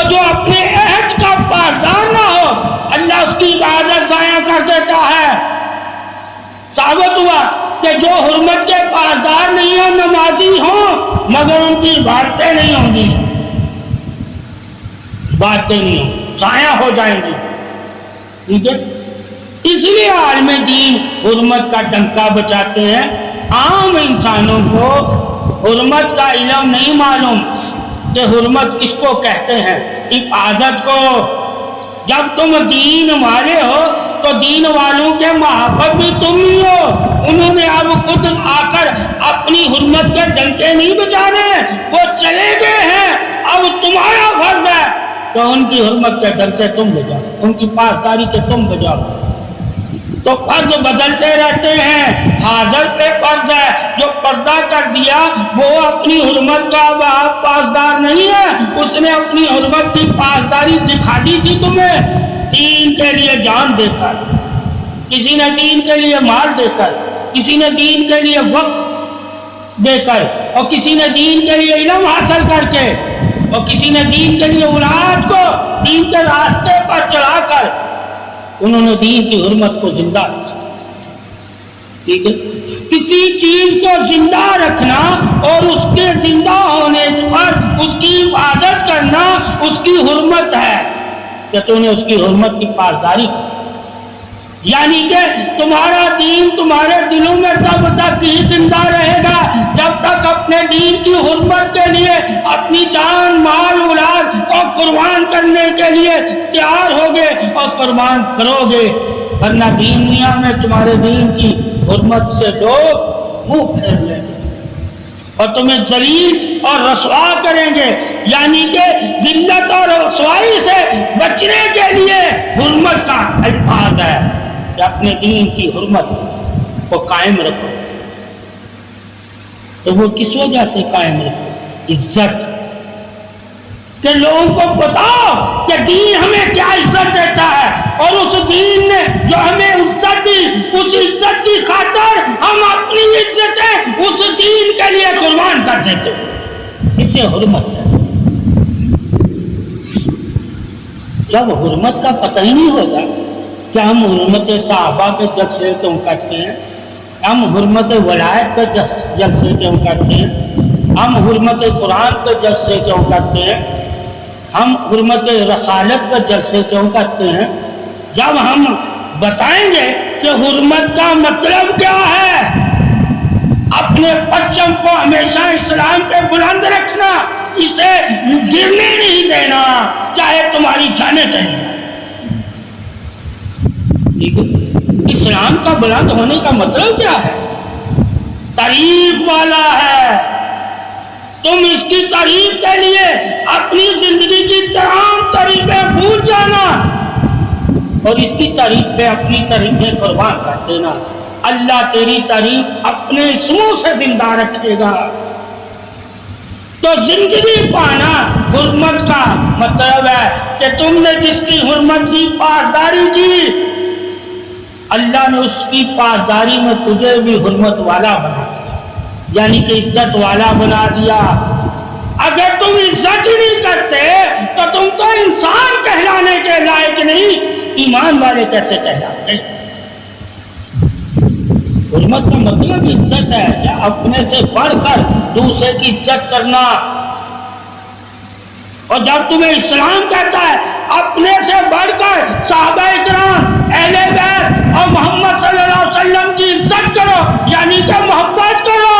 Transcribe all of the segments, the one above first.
اور جو اپنے عہد کا پاسدار نہ ہو اللہ اس کی عبادت ضائع کر دیتا ہے۔ ثابت ہوا کہ جو حرمت کے پاسدار نہیں ہیں نمازی ہوں مگر ان کی عبادتیں نہیں ہوں گی، عبادتیں نہیں ہوں گی، ضائع ہو جائیں گی۔ ٹھیک ہے، اس لیے عالم دین حرمت کا ڈنکا بجاتے ہیں۔ عام انسانوں کو حرمت کا علم نہیں معلوم کہ حرمت کس کو کہتے ہیں، عبادت کو۔ جب تم دین والے ہو تو دین والوں کے محبت بھی تم ہی ہو۔ انہوں نے اب خود آ کر اپنی حرمت کے ڈنکے نہیں بجانے، وہ چلے گئے ہیں، اب تمہارا فرض ہے کہ ان کی حرمت کے ڈنکے تم بجاؤ، ان کی پاسداری کے تم بجاؤ۔ تو فرض بدلتے رہتے ہیں۔ حاضر پہ فرض ہے، جو پردہ کر دیا وہ اپنی حرمت کا پاسدار نہیں ہے، اس نے اپنی حرمت کی پاسداری دکھا دی تھی تمہیں، دین کے لیے جان دے کر، کسی نے دین کے لیے مال دے کر، کسی نے دین کے لیے وقت دے کر، اور کسی نے دین کے لیے علم حاصل کر کے، اور کسی نے دین کے لیے اولاد کو دین کے راستے پر چلا کر انہوں نے دین کی حرمت کو زندہ رکھا۔ ٹھیک ہے، کسی چیز کو زندہ رکھنا اور اس کے زندہ ہونے پر اس کی حفاظت کرنا اس کی حرمت ہے کہ تو نے اس کی حرمت کی پاسداری کی۔ یعنی کہ تمہارا دین تمہارے دلوں میں تب تک ہی زندہ رہے گا جب تک اپنے دین کی حرمت کے لیے اپنی جان مال اولاد اور قربان کرنے کے لیے تیار ہوگے اور قربان کرو گے، ورنہ دین دنیا میں تمہارے دین کی حرمت سے لوگ منہ پھیر لیں گے اور تمہیں ذلیل اور رسوا کریں گے۔ یعنی کہ ذلت اور رسوائی سے بچنے کے لیے حرمت کا الفاظ ہے کہ اپنے دین کی حرمت کو قائم رکھو۔ تو وہ کس وجہ سے قائم رکھو؟ عزت، کہ لوگوں کو بتاؤ کہ دین ہمیں کیا عزت دیتا ہے، اور اس دین نے جو ہمیں عزت دی اس عزت کی خاطر ہم اپنی عزتیں اس دین کے لیے قربان کر دیتے ہیں۔ اسے حرمت ہے۔ جب حرمت کا پتہ ہی نہیں ہوگا کہ ہم حرمت صحابہ پہ جلسے کیوں کرتے ہیں، ہم حرمت ولایت پہ جلسے کیوں کرتے ہیں، ہم حرمت قرآن پہ جلسے کیوں کرتے ہیں، ہم حرمت رسالت پہ جلسے کیوں کرتے ہیں، جب ہم بتائیں گے کہ حرمت کا مطلب کیا ہے، اپنے پرچم کو ہمیشہ اسلام کے بلند رکھنا، اسے گرنے نہیں دینا چاہے تمہاری جانیں چلی جائیں۔ اسلام کا بلند ہونے کا مطلب کیا ہے؟ تعریف والا ہے۔ تم اس کی تعریف کے لیے اپنی زندگی کی تمام تعریفیں بھول جانا اور اس کی تعریف پہ اپنی تعریفیں قربان کر دینا۔ اللہ تیری تعریف اپنے اسموں سے زندہ رکھے گا۔ تو زندگی پانا حرمت کا مطلب ہے کہ تم نے جس کی حرمت کی پاسداری کی اللہ نے اس کی پاسداری میں تجھے بھی حرمت والا بنا دیا، یعنی کہ عزت والا بنا دیا۔ اگر تم عزت ہی نہیں کرتے تو تم تو انسان کہلانے کے لائق نہیں، ایمان والے کیسے کہلاتے؟ حرمت کا مطلب عزت ہے کہ اپنے سے بڑھ کر دوسرے کی عزت کرنا۔ اور جب تمہیں اسلام کہتا ہے اپنے سے بڑھ کر صحابہ کرام اہل بیت اور محمد صلی اللہ علیہ وسلم کی عزت کرو، یعنی کہ محبت کرو،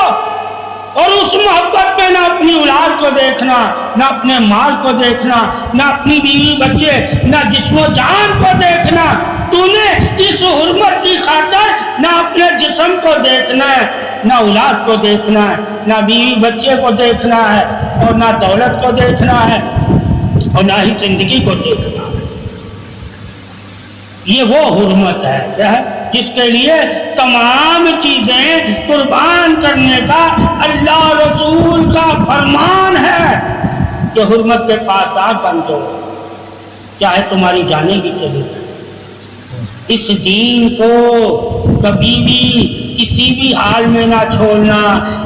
اور اس محبت میں نہ اپنی اولاد کو دیکھنا، نہ اپنے مال کو دیکھنا، نہ اپنی بیوی بچے، نہ جسم و جان کو دیکھنا۔ تو نے اس حرمت کی خاطر نہ اپنے جسم کو دیکھنا ہے، نہ اولاد کو دیکھنا ہے، نہ بیوی بچے کو دیکھنا ہے، اور نہ دولت کو دیکھنا ہے، اور نہ ہی زندگی کو دیکھنا ہے۔ یہ وہ حرمت ہے جس کے لیے تمام چیزیں قربان کرنے کا اللہ رسول کا فرمان ہے کہ حرمت کے پاسدار بن جاؤ، چاہے تمہاری جانیں بھی چلی جائیں۔ اس دین کو کبھی بھی کسی بھی حال میں نہ چھوڑنا،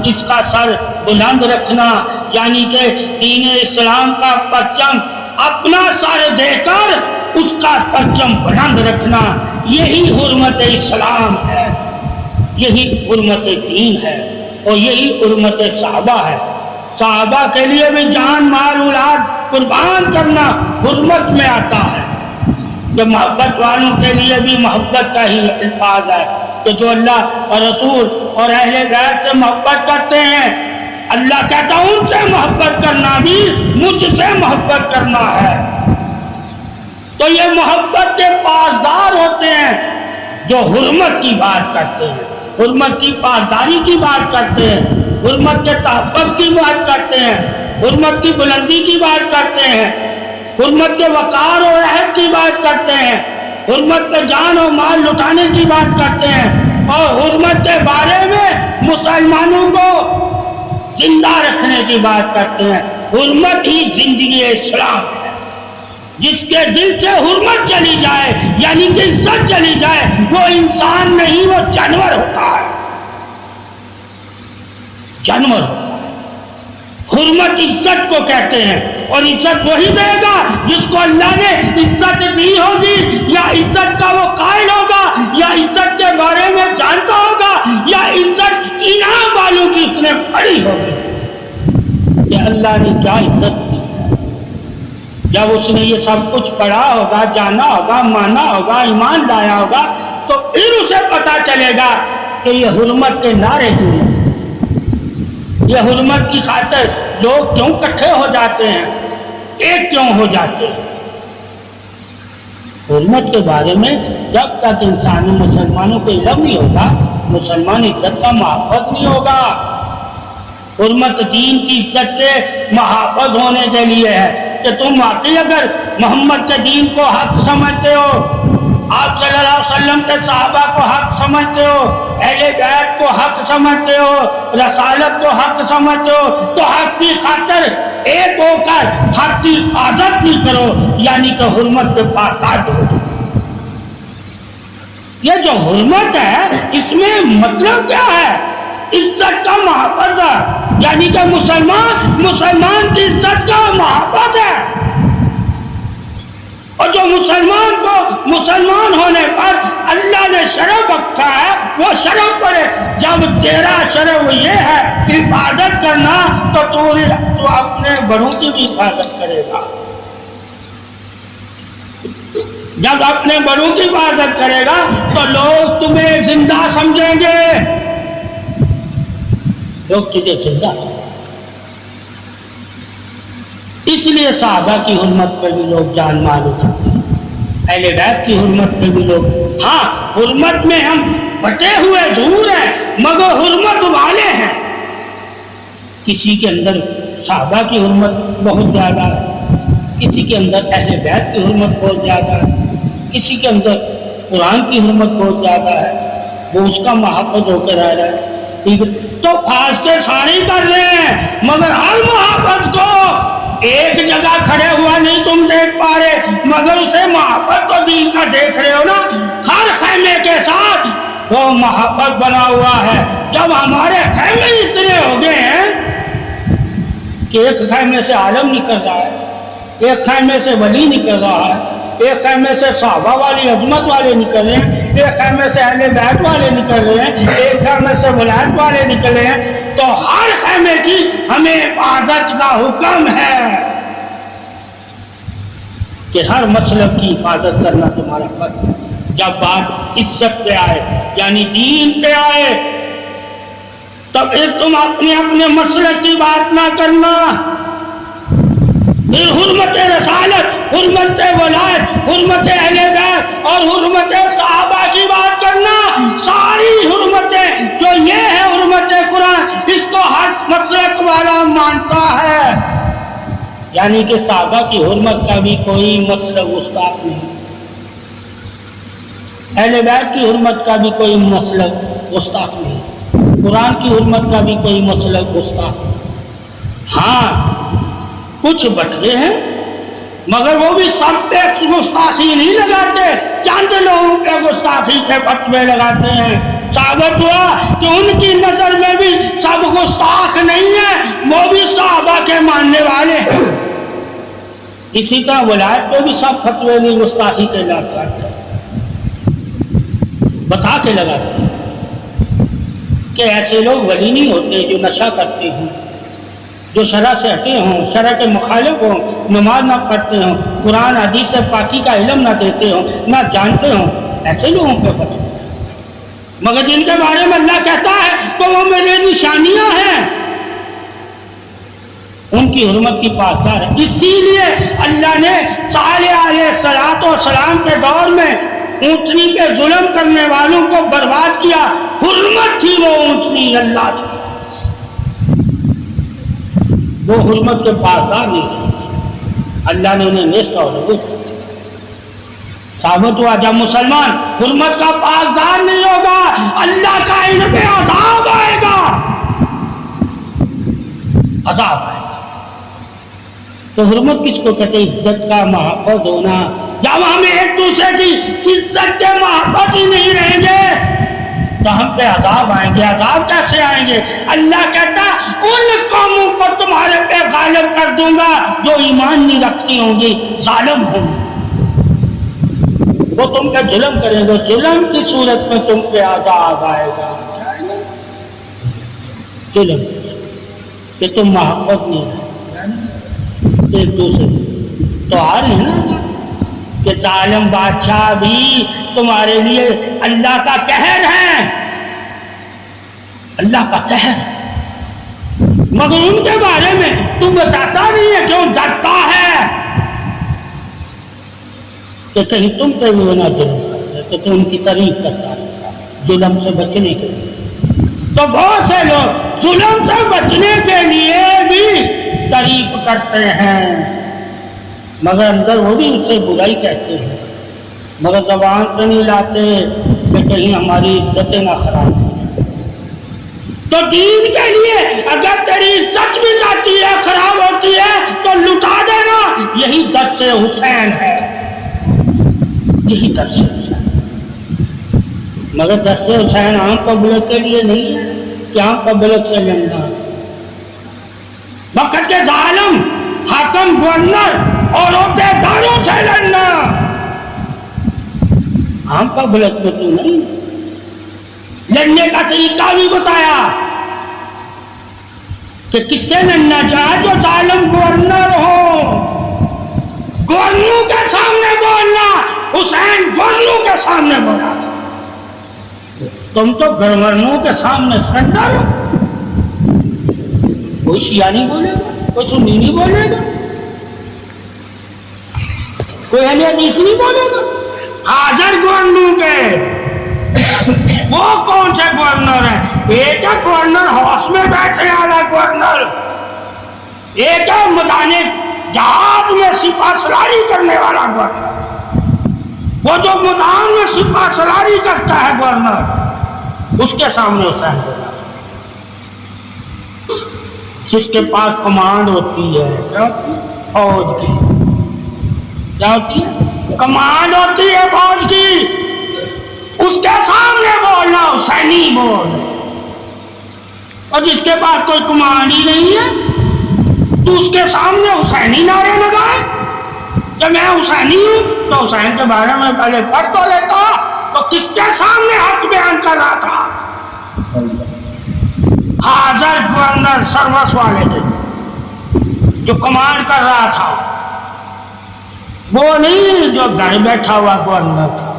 اس کا سر بلند رکھنا، یعنی کہ دین اسلام کا پرچم اپنا سر دے کر اس کا پرچم بلند رکھنا، یہی حرمت اسلام ہے، یہی حرمت دین ہے، اور یہی حرمت صحابہ ہے۔ صحابہ کے لیے بھی جان مال اولاد قربان کرنا حرمت میں آتا ہے۔ کہ محبت والوں کے لیے بھی محبت کا ہی الفاظ ہے کہ جو اللہ اور رسول اور اہل بیت سے محبت کرتے ہیں، اللہ کہتا ان سے محبت کرنا بھی مجھ سے محبت کرنا ہے۔ تو یہ محبت کے پاسدار ہوتے ہیں جو حرمت کی بات کرتے ہیں، حرمت کی پاسداری کی بات کرتے ہیں، حرمت کے تحفظ کی بات کرتے ہیں، حرمت کی بلندی کی بات کرتے ہیں، حرمت کے وقار اور عہد کی بات کرتے ہیں، حرمت پہ جان و مال لٹانے کی بات کرتے ہیں، اور حرمت کے بارے میں مسلمانوں کو زندہ رکھنے کی بات کرتے ہیں۔ حرمت ہی زندگی اسلام ہے۔ جس کے دل سے حرمت چلی جائے یعنی کہ عزت چلی جائے، وہ انسان نہیں، وہ جانور ہوتا ہے، جانور ہوتا ہے۔ حرمت عزت کو کہتے ہیں، اور عزت وہی دے گا جس کو اللہ نے عزت دی ہوگی، یا عزت کا وہ قائل ہوگا، یا عزت کے بارے میں جانتا ہوگا، یا عزت انعام والوں کی اس نے پڑھی ہوگی کہ اللہ نے کیا عزت دی ہے۔ جب اس نے یہ سب کچھ پڑھا ہوگا، جانا ہوگا، مانا ہوگا، ایمان لایا ہوگا، تو پھر اسے پتا چلے گا کہ یہ حرمت کے نعرے کیوں ہیں، یہ حرمت کی خاطر لوگ کیوں اکٹھے ہو جاتے ہیں، ایک کیوں ہو جاتے ہیں۔ حرمت کے بارے میں جب تک انسانی مسلمانوں کو علم نہیں ہوگا، مسلمان عزت کا محافظ نہیں ہوگا۔ حرمت دین کی عزت کے محافظ ہونے کے لیے ہے کہ تم واقعی اگر محمد کے دین کو حق سمجھتے ہو، آپ صلی اللہ علیہ وسلم کے صحابہ کو حق سمجھتے ہو، اہل بیت کو حق سمجھتے ہو، رسالت کو حق سمجھتے ہو، تو حق کی خاطر ایک ہو کر حق کی عادت نہیں کرو، یعنی کہ حرمت کے پاسدار ہو۔ یہ جو حرمت ہے اس میں مطلب کیا ہے؟ عزت کا محافظ ہے، یعنی کہ مسلمان کی عزت کا محافظ ہے۔ اور جو مسلمان کو مسلمان ہونے پر اللہ نے شرف رکھا ہے وہ شرف پڑے۔ جب تیرا شرف یہ ہے حفاظت کرنا، تو تو اپنے بڑوں کی بھی حفاظت کرے گا۔ جب اپنے بڑوں کی حفاظت کرے گا تو لوگ تمہیں زندہ سمجھیں گے، لوگ تجھے زندہ سمجھیں گے۔ اس لیے صحابہ کی حرمت پہ بھی لوگ جان مال اٹھاتے ہیں، اہل بیت کی حرمت پہ بھی لوگ، ہاں حرمت میں ہم بٹے ہوئے ضرور ہیں مگر حرمت والے ہیں۔ کسی کے اندر صحابہ کی حرمت بہت زیادہ ہے، کسی کے اندر اہل بیت کی حرمت بہت زیادہ ہے، کسی کے اندر قرآن کی حرمت بہت زیادہ ہے، وہ اس کا محافظ ہو کے رہ رہا ہے۔ ٹھیک ہے، تو فاصلے سارے کر رہے ہیں مگر ہر محافظ کو ایک جگہ کھڑے ہوا نہیں تم دیکھ پا رہے، مگر اسے محبت تو دین کا دیکھ رہے ہو نا۔ ہر خیمے کے ساتھ وہ محبت بنا ہوا ہے۔ جب ہمارے خیمے اتنے ہو گئے ہیں کہ ایک خیمے سے عالم نکل رہا ہے، ایک خیمے سے ولی نکل رہا ہے، ایک خیمے سے صحابہ والی عظمت والے نکل رہے ہیں، ایک خیمے سے اہل بیت والے نکل رہے ہیں، ایک خیمے سے ولایت والے نکل رہے ہیں، تو ہر خیمے کی ہمیں حفاظت کا حکم ہے کہ ہر مسلک کی حفاظت کرنا تمہارا فرض ہے۔ جب بات عزت پہ آئے یعنی دین پہ آئے تب تم اپنے مسلک کی بات نہ کرنا، پھر حرمت رسالت، حرمت ولایت، حرمت اہل بیت اور حرمت صحابہ کی بات کرنا۔ ساری حرمتیں جو یہ ہے حرمت قرآن، اس کو ہر مسلک والا مانتا ہے، یعنی کہ صحابہ کی حرمت کا بھی کوئی مسلک گستاخ نہیں، اہل بیت کی حرمت کا بھی کوئی مسلک گستاخ نہیں، قرآن کی حرمت کا بھی کوئی مسلک گستاخ نہیں۔ ہاں کچھ بٹوے ہیں مگر وہ بھی سب پہ گستاخی نہیں لگاتے، چند لوگوں پہ گستاخی کے بٹوے لگاتے ہیں۔ ثابت ہوا کہ ان کی نظر میں بھی سب گستاخ نہیں ہیں، وہ بھی صحابہ کے ماننے والے ہیں، اسی طرح ولایت پہ بھی سب فتوے نہیں گستاخی کے لگاتے بتا کے لگاتے ہیں کہ ایسے لوگ ولی نہیں ہوتے جو نشہ کرتے ہوں، جو شرع سے ہٹے ہوں، شرع کے مخالف ہوں، نماز نہ پڑھتے ہوں، قرآن حدیث سے پاکی کا علم نہ دیتے ہوں، نہ جانتے ہوں، ایسے لوگوں پہ فتوی۔ مگر جن کے بارے میں اللہ کہتا ہے تو وہ میرے نشانیاں ہیں، ان کی حرمت کی پاسدار ہے۔ اسی لیے اللہ نے صالح علیہ السلام کے دور میں اونٹنی پہ ظلم کرنے والوں کو برباد کیا، حرمت تھی وہ اونٹنی اللہ کی، وہ حرمت کے پاسدار نہیں تھی، اللہ نے انہیں نیست اور نبوت کر دیا۔ ثابت ہوا جب مسلمان حرمت کا پاسدار نہیں ہوگا اللہ کا ان پہ عذاب آئے گا، عذاب آئے گا۔ تو حرمت کس کو کہتے ہیں؟ عزت کا محفوظ ہونا۔ جب ہم ایک دوسرے کی عزت کے محفوظ ہی نہیں رہیں گے تو ہم پہ عذاب آئیں گے۔ عذاب کیسے آئیں گے؟ اللہ کہتا ان قوموں کو تمہارے پہ غالب کر دوں گا جو ایمان نہیں رکھتی ہوں گی، ظالم ہوں گی، وہ تم پہ ظلم کریں گے، ظلم کی صورت میں تم پہ عذاب آئے گا، ظلم کہ تم محبت نہیں رہے ایک دوسرے تو آ رہے ہیں نا کہ ظالم بادشاہ بھی تمہارے لیے اللہ کا قہر ہے، اللہ کا قہر، مگر ان کے بارے میں تم بتاتا نہیں ہے، کیوں ڈرتا ہے کہ کہیں تم پہ بھی نہ ظلم کرتے تو تم ان کی تعریف کرتا رہتا ظلم سے بچنے کے لیے۔ تو بہت سے لوگ ظلم سے بچنے کے لیے بھی تعریف کرتے ہیں، مگر اندر وہ بھی اسے برائی کہتے ہیں، مگر زبان پہ نہیں لاتے کہ کہیں ہماری عزتیں نہ خراب ہو۔ تو دین کے لیے اگر تیری عزت بھی جاتی ہے، خراب ہوتی ہے تو لٹا دینا، یہی درس حسین ہے، یہی درس حسین۔ مگر درس حسین عام پبلک کے لیے نہیں ہے کہ عام پبلک سے لڑنا۔ وقت کے ظالم حاکم گورنر اور عہدے داروں سے لڑنا، عام پبلک میں تو نہیں۔ لڑنے کا طریقہ بھی بتایا کہ کس سے لڑنا چاہے جو ظالم گورنر ہو، گورنروں کے سامنے بولنا، حسین گورنروں کے سامنے بولا تھا، تم تو گورنروں کے سامنے سرنڈر ہو۔ کوئی شیعہ نہیں بولے گا، کوئی سنی نہیں بولے گا، کوئی اہل حدیث نہیں بولے گا، حاضر گورنروں کے۔ وہ کون سے گورنر ہیں؟ ایک ہے گورنر ہاؤس میں بیٹھے والا گورنر، ایک ہے میدان جہاد میں سپاہ سالاری کرنے والا گورنر۔ وہ جو میدان میں سپاہ سالاری کرتا ہے گورنر، اس کے سامنے حسین بولا، جس کے پاس کمانڈ ہوتی ہے کیا فوج کی، کیا ہوتی ہے؟ کمانڈ ہوتی ہے فوج کی، اس کے سامنے بولنا حسینی بول۔ اور جس کے پاس کوئی کمانڈ ہی نہیں ہے تو اس کے سامنے حسینی نعرے لگائے کہ میں حسینی ہوں، تو حسین کے بارے میں پہلے پڑھ تو لیتا، تو کس کے سامنے حق بیان کر رہا تھا؟ حاضر گورنر سروس والے کے جو کمانڈ کر رہا تھا، وہ نہیں جو گھر بیٹھا ہوا گورنر تھا،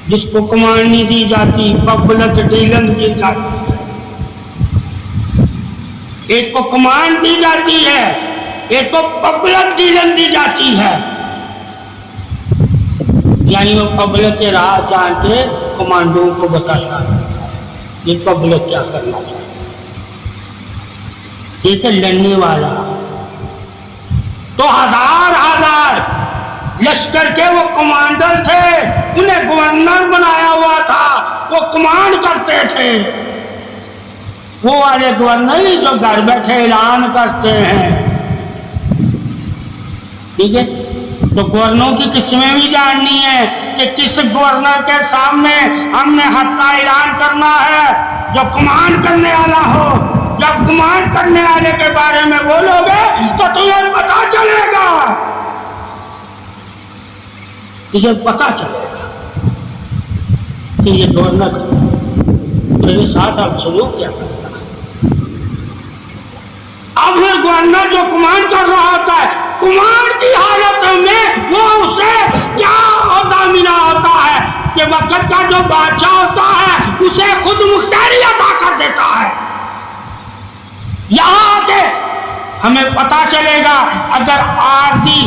جس کو کمانڈ نہیں دی جاتی، پبلک ڈیلنگ دی جاتی ہے۔ ایک کو کمانڈ دی جاتی ہے، ایک کو پبلک ڈیلنگ دی جاتی ہے، یعنی وہ پبلک کے راہ جان کے کمانڈوں کو بتاتا ہے یہ پبلک کیا کرنا چاہتا ہے۔ ایک ہے لڑنے والا، تو ہزار لشکر کے وہ کمانڈر تھے، انہیں گورنر بنایا ہوا تھا، وہ کمانڈ کرتے تھے۔ وہ والے گورنر نہیں جو گھر بیٹھے اعلان کرتے ہیں، ٹھیک ہے؟ تو گورنروں کی قسمیں بھی جاننی ہے کہ کس گورنر کے سامنے ہم نے حق کا اعلان کرنا ہے، جو کمانڈ کرنے والا ہو۔ جب کمانڈ کرنے والے کے بارے میں بولو گے تو تمہیں پتا چلے گا تجھے پتہ چلے گا کہ یہ گورنر تیرے ساتھ اب سلوک کیا کرتا ہے۔ اب پھر گورنر جو کمانڈ کر رہا ہوتا ہے، کمانڈ کی حالت میں وہ اسے کیا عہدہ ملا ہوتا ہے کہ وقت کا جو بادشاہ ہوتا ہے اسے خود مختاری عطا کر دیتا ہے۔ یہاں آ کے ہمیں پتہ چلے گا، اگر عارضی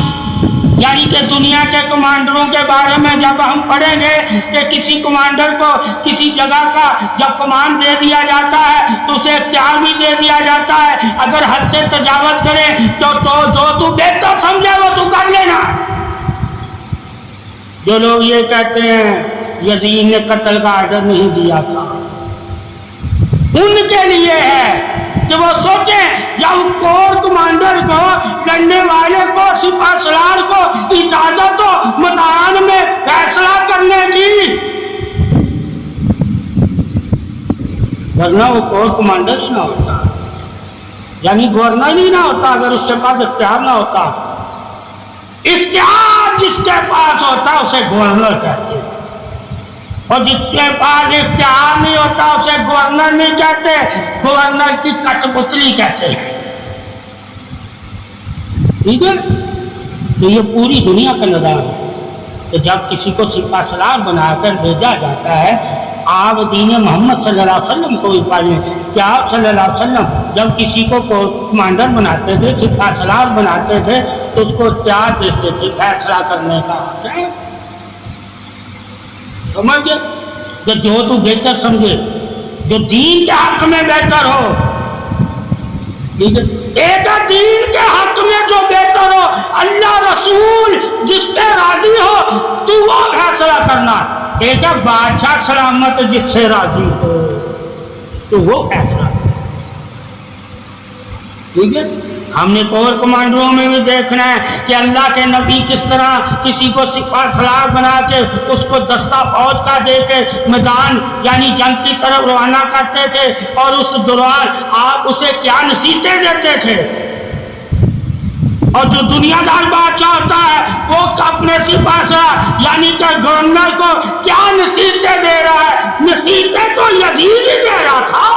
یعنی کہ دنیا کے کمانڈروں کے بارے میں جب ہم پڑھیں گے کہ کسی کمانڈر کو کسی جگہ کا جب کمانڈ دے دیا جاتا ہے تو اسے اختیار بھی دے دیا جاتا ہے، اگر حد سے تجاوز کرے تو جو تو بہتر سمجھے وہ تو کر لینا۔ جو لوگ یہ کہتے ہیں یزید نے قتل کا آرڈر نہیں دیا تھا، ان کے لیے ہے کہ وہ سوچیں جب کور کمانڈر کو، لڑنے والے کو، سپہ سالار کو اجازت ہو میدان میں فیصلہ کرنے کی، ورنہ وہ کور کمانڈر ہی نہ ہوتا، یعنی گورنر ہی نہ ہوتا اگر اس کے پاس اختیار نہ ہوتا۔ اختیار جس کے پاس ہوتا اسے گورنر کہتے ہیں، اور جس کے پاس اختیار نہیں ہوتا اسے گورنر نہیں کہتے، گورنر کی کٹ پتلی کہتے ہیں۔ ٹھیک ہے، تو یہ پوری دنیا کا نظام ہے کہ جب کسی کو سپہ سالار بنا کر بھیجا جاتا ہے، آپ دین محمد صلی اللہ علیہ وسلم کو بھی پالیں کہ آپ صلی اللہ علیہ وسلم جب کسی کو کمانڈر بناتے تھے، سپہ سالار بناتے تھے تو اس کو اختیار دیتے تھے فیصلہ کرنے کا۔ سمجھ گئے کہ جو تو بہتر سمجھے، جو دین کے حق میں بہتر ہو، ٹھیک ہے، ایک دین کے حق میں جو بہتر ہو، اللہ رسول جس پہ راضی ہو تو وہ فیصلہ کرنا، ایک ہے بادشاہ سلامت جس سے راضی ہو تو وہ فیصلہ، ٹھیک ہے۔ ہم نے کور کمانڈروں میں بھی دیکھنا ہے کہ اللہ کے نبی کس طرح کسی کو سپہ سالار بنا کے اس کو دستہ فوج کا دے کے میدان یعنی جنگ کی طرف روانہ کرتے تھے، اور اس دوران آپ اسے کیا نصیحتیں دیتے تھے۔ اور جو دنیا دار بادشاہ ہوتا ہے وہ اپنے سپہ سالار یعنی کہ گورنر کو کیا نصیحتیں دے رہا ہے، نصیحتیں تو یزید ہی دے رہا تھا،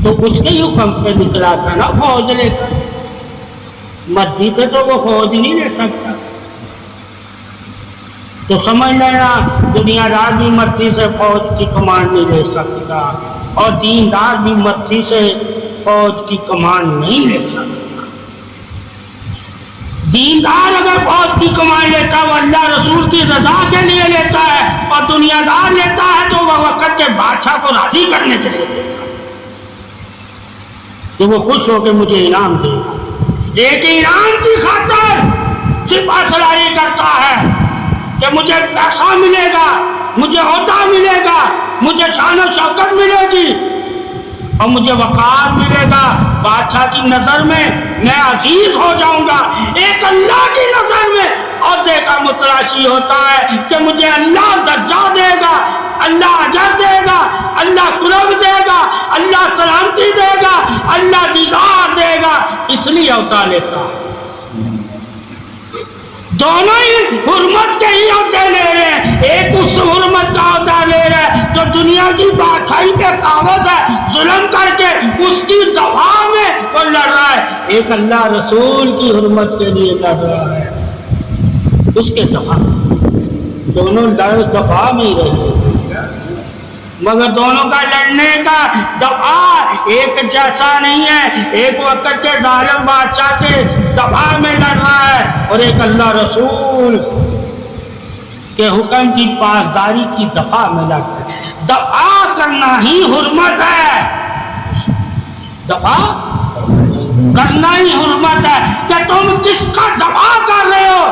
تو اس کے حکم پہ نکلا تھا نا فوج لے کر، مرضی سے تو وہ فوج نہیں لے سکتا۔ تو سمجھ لینا دنیا دار بھی مرضی سے فوج کی کمانڈ نہیں لے سکتا، اور دیندار بھی مرضی سے فوج کی کمانڈ نہیں لے سکتا۔ دیندار اگر فوج کی کمانڈ لیتا ہے وہ اللہ رسول کی رضا کے لیے لیتا ہے، اور دنیا دار لیتا ہے تو وہ وقت کے بادشاہ کو راضی کرنے کے لیے لیتا ہے کہ وہ خوش ہو کے مجھے انعام دے گا۔ ایک انعام کی خاطر سپہ سالاری کرتا ہے کہ مجھے پیسہ ملے گا، مجھے عہدہ ملے گا، مجھے شان و شوکت ملے گی، اور مجھے وقار ملے گا، بادشاہ کی نظر میں میں عزیز ہو جاؤں گا۔ ایک اللہ کی نظر میں عہدے کا متلاشی ہوتا ہے کہ مجھے اللہ درجہ دے گا، اللہ اجر دے گا، اللہ قرب دے گا، اللہ سلامتی دے گا، اللہ دیدار دے گا، اس لیے عہدہ لیتا ہے۔ دونوں ہی حرمت کے ہی عہدے لے رہے ہیں، ایک اس حرمت کا عہدہ لے رہا ہے جو دنیا کی بادشاہی پہ قابض ہے، ظلم کر کے اس کی دفاع میں وہ لڑ رہا ہے، ایک اللہ رسول کی حرمت کے لیے لڑ رہا ہے، اس کے دفاع دونوں لڑ دفاع میں ہی رہے، مگر دونوں کا لڑنے کا دفاع ایک جیسا نہیں ہے، ایک وقت کے ظالم بادشاہ کے دفاع میں لڑ رہا ہے، اور ایک اللہ رسول کے حکم کی پاسداری کی دفاع میں لڑتا ہے۔ دفاع کرنا ہی حرمت ہے، دفاع کرنا ہی حرمت ہے کہ تم کس کا دفاع کر رہے ہو،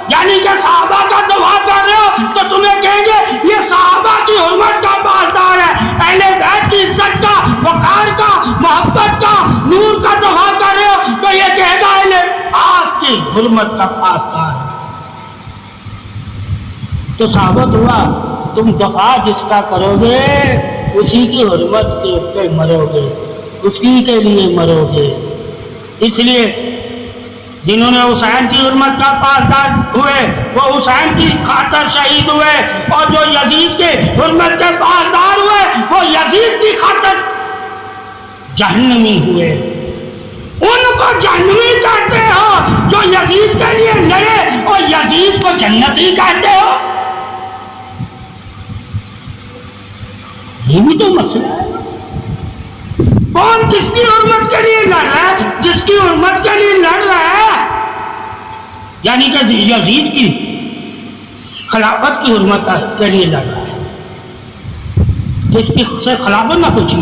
یعنی کہ صحابہ کا دفاع کر رہے ہو تو تمہیں کہیں گے یہ صحابہ کی حرمت کا پاسدار ہے، اہل بیت کی عزت کا، وقار کا، محبت کا، نور کا دفاع کر رہے ہو تو یہ کہے گا اہل آپ کی حرمت کا پاسدار ہے۔ تو ثابت ہوا تم دفاع جس کا کرو گے اسی کی حرمت کے اوپر مرو گے، اسی کے لیے مرو گے۔ اس لیے جنہوں نے حسین کی حرمت کا پاسدار ہوئے وہ حسین کی خاطر شہید ہوئے، اور جو یزید کے حرمت کے پاسدار ہوئے وہ یزید کی خاطر جہنمی ہوئے۔ ان کو جہنمی کہتے ہو جو یزید کے لیے لڑے، اور یزید کو جنتی کہتے ہو؟ یہ بھی تو مسئلہ ہے۔ کون کس کی حرمت کے لیے لڑ رہا ہے؟ جس کی حرمت کے لیے لڑ رہا ہے یعنی کہ یزید کی خلافت کی حرمت کے لیے لڑ رہا ہے، جس کی سے خلافت نہ پوچھی،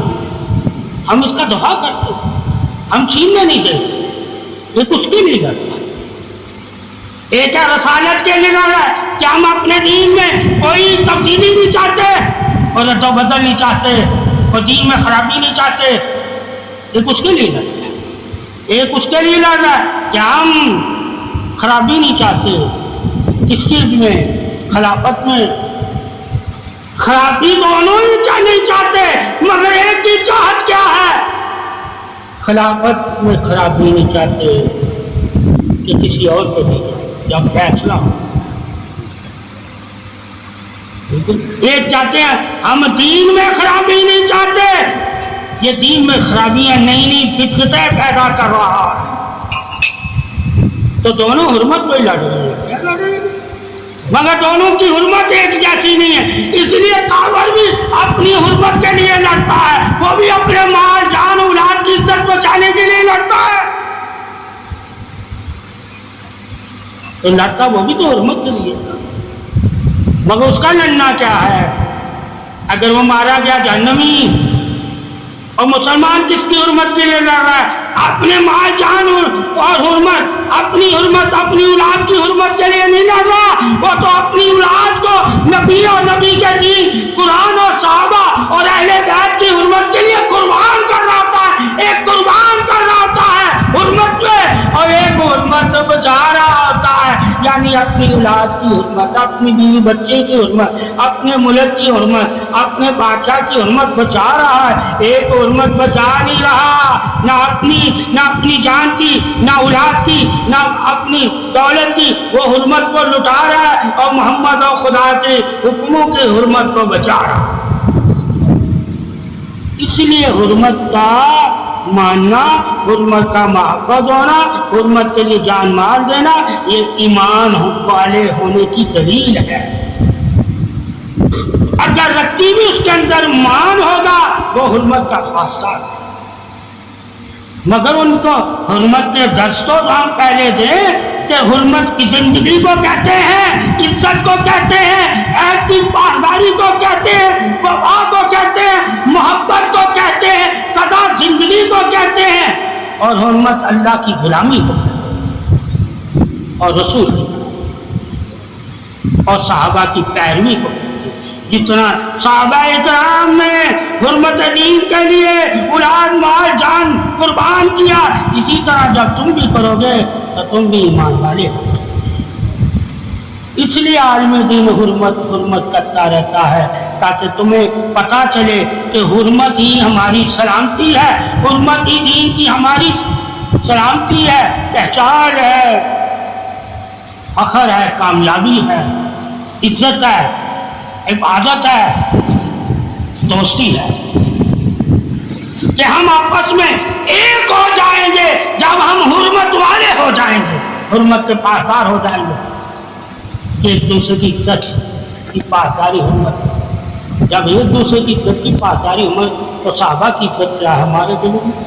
ہم اس کا دفاع کرتے ہیں، ہم چھیننے نہیں دیں، ایک اس کے لیے لڑ رہا ہے، ایک ہے رسالت کے لیے لڑ رہا ہے کہ ہم اپنے دین میں کوئی تبدیلی نہیں چاہتے اور رد و بدل نہیں چاہتے، کوئی دین میں خرابی نہیں چاہتے، ایک اس کے لیے لڑ رہا ہے، ایک اس کے لیے لڑ رہا ہے کہ ہم خرابی نہیں چاہتے، کس چیز میں؟ خلافت میں خرابی دونوں ہی نہیں چاہتے، مگر ایک ہی چاہت کیا ہے؟ خلافت میں خرابی نہیں چاہتے کہ کسی اور کو نہیں جائے جب فیصلہ ہو، ایک چاہتے ہیں ہم دین میں خرابی نہیں چاہتے، یہ دین میں خرابیاں نئی نئی بدعتیں پیدا کر رہا ہے، تو دونوں حرمت پہ لڑ رہے ہیں، کیا لڑ رہے ہیں؟ مگر دونوں کی حرمت ایک جیسی نہیں ہے، اس لیے کافر بھی اپنی حرمت کے لیے لڑتا ہے، وہ بھی اپنے مال جان اولاد کی عزت بچانے کے لیے لڑتا ہے، تو لڑتا وہ بھی تو حرمت کے لیے، مگر اس کا لڑنا کیا ہے؟ اگر وہ مارا گیا جہنمی، اور مسلمان کس کی حرمت کے لیے لڑ رہا ہے؟ اپنے مال جان اور حرمت، اپنی حرمت اپنی اولاد کی حرمت کے لیے نہیں لڑ رہا، وہ تو اپنی اولاد کو نبی اور نبی کے دین، قرآن اور صحابہ اور اہل بیت کی حرمت کے لیے قربان کر رہا ہوتا ہے، ایک قربان کر رہا ہوتا ہے حرمت پہ، اور ایک حرمت بچا رہا ہوتا ہے، یعنی اپنی اولاد کی حرمت، اپنی بیوی بچے کی حرمت، اپنے ملک کی حرمت، اپنے بادشاہ کی حرمت بچا رہا ہے، ایک حرمت بچا نہیں رہا، نہ اپنی جان کی، نہ اولاد کی، نہ اپنی دولت کی، وہ حرمت کو لٹا رہا ہے اور محمد اور خدا کے حکموں کی حرمت کو بچا رہا ہے۔ اس لیے حرمت کا ماننا، حرمت کا محفوظ ہونا، حرمت کے لیے جان مار دینا، یہ ایمان والے ہونے کی دلیل ہے۔ اگر رتی بھی اس کے اندر مان ہوگا وہ حرمت کا پاسدار ہے، مگر ان کو حرمت کے درس تو ہم پہلے دیں کہ حرمت کی زندگی کو کہتے ہیں، عزت کو کہتے ہیں، عہد کی پاسداری کو کہتے ہیں، وفا کو کہتے ہیں، محبت کو کہتے ہیں، سدا زندگی کو کہتے ہیں، اور حرمت اللہ کی غلامی کو کہتے ہیں، اور رسول کی اور صحابہ کی پیروی کو کہتے ہیں۔ جتنا صحابہ اکرام نے حرمت دین کے لیے اولاد مال جان قربان کیا، اسی طرح جب تم بھی کرو گے تو تم بھی ایمان والے ہو۔ اس لیے عالم دین حرمت کرتا رہتا ہے، تاکہ تمہیں پتہ چلے کہ حرمت ہی ہماری سلامتی ہے، حرمت ہی دین کی ہماری سلامتی ہے، پہچان ہے، فخر ہے، کامیابی ہے، عزت ہے، عبادت ہے، دوستی ہے، کہ ہم آپس میں ایک ہو جائیں گے جب ہم حرمت والے ہو جائیں گے، حرمت کے پاسدار ہو جائیں گے، کہ ایک دوسرے کی عزت کی پاسداری حرمت، جب ایک دوسرے کی عزت کی پاسداری حرمت، تو صحابہ کی عزت کیا ہے ہمارے دلوں میں،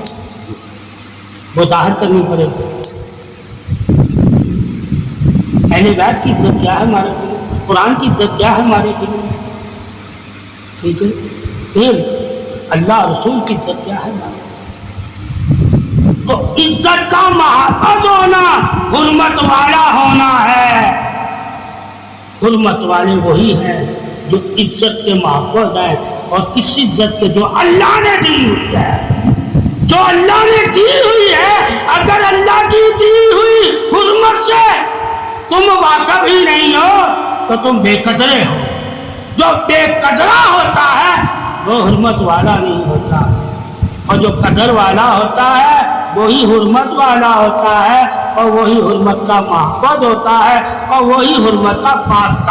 وہ ظاہر کرنی پڑے گی، اہل بیت کی عزت کیا ہے ہمارے دلوں میں، قرآن کی عزت کیا ہے ہمارے دلوں میں، ٹھیک ہے، پھر اللہ رسول کی عزت کیا ہے ہمارے، تو عزت کا محافظ ہونا حرمت والا ہونا ہے۔ حرمت والے وہی ہیں جو عزت کے محافظ ہیں، اور کس عزت کے؟ جو اللہ نے دی ہوئی ہے، جو اللہ نے دی ہوئی ہے۔ اگر اللہ کی دی ہوئی حرمت سے تم واقف ہی نہیں ہو تو تم بے قدرے ہو۔ جو بے قدرہ ہوتا ہے وہ حرمت والا نہیں ہوتا۔ اور جو قدر والا ہوتا ہے وہی حرمت والا ہوتا ہے، اور وہی حرمت کا محفوظ ہوتا ہے، اور وہی حرمت کا پاسدار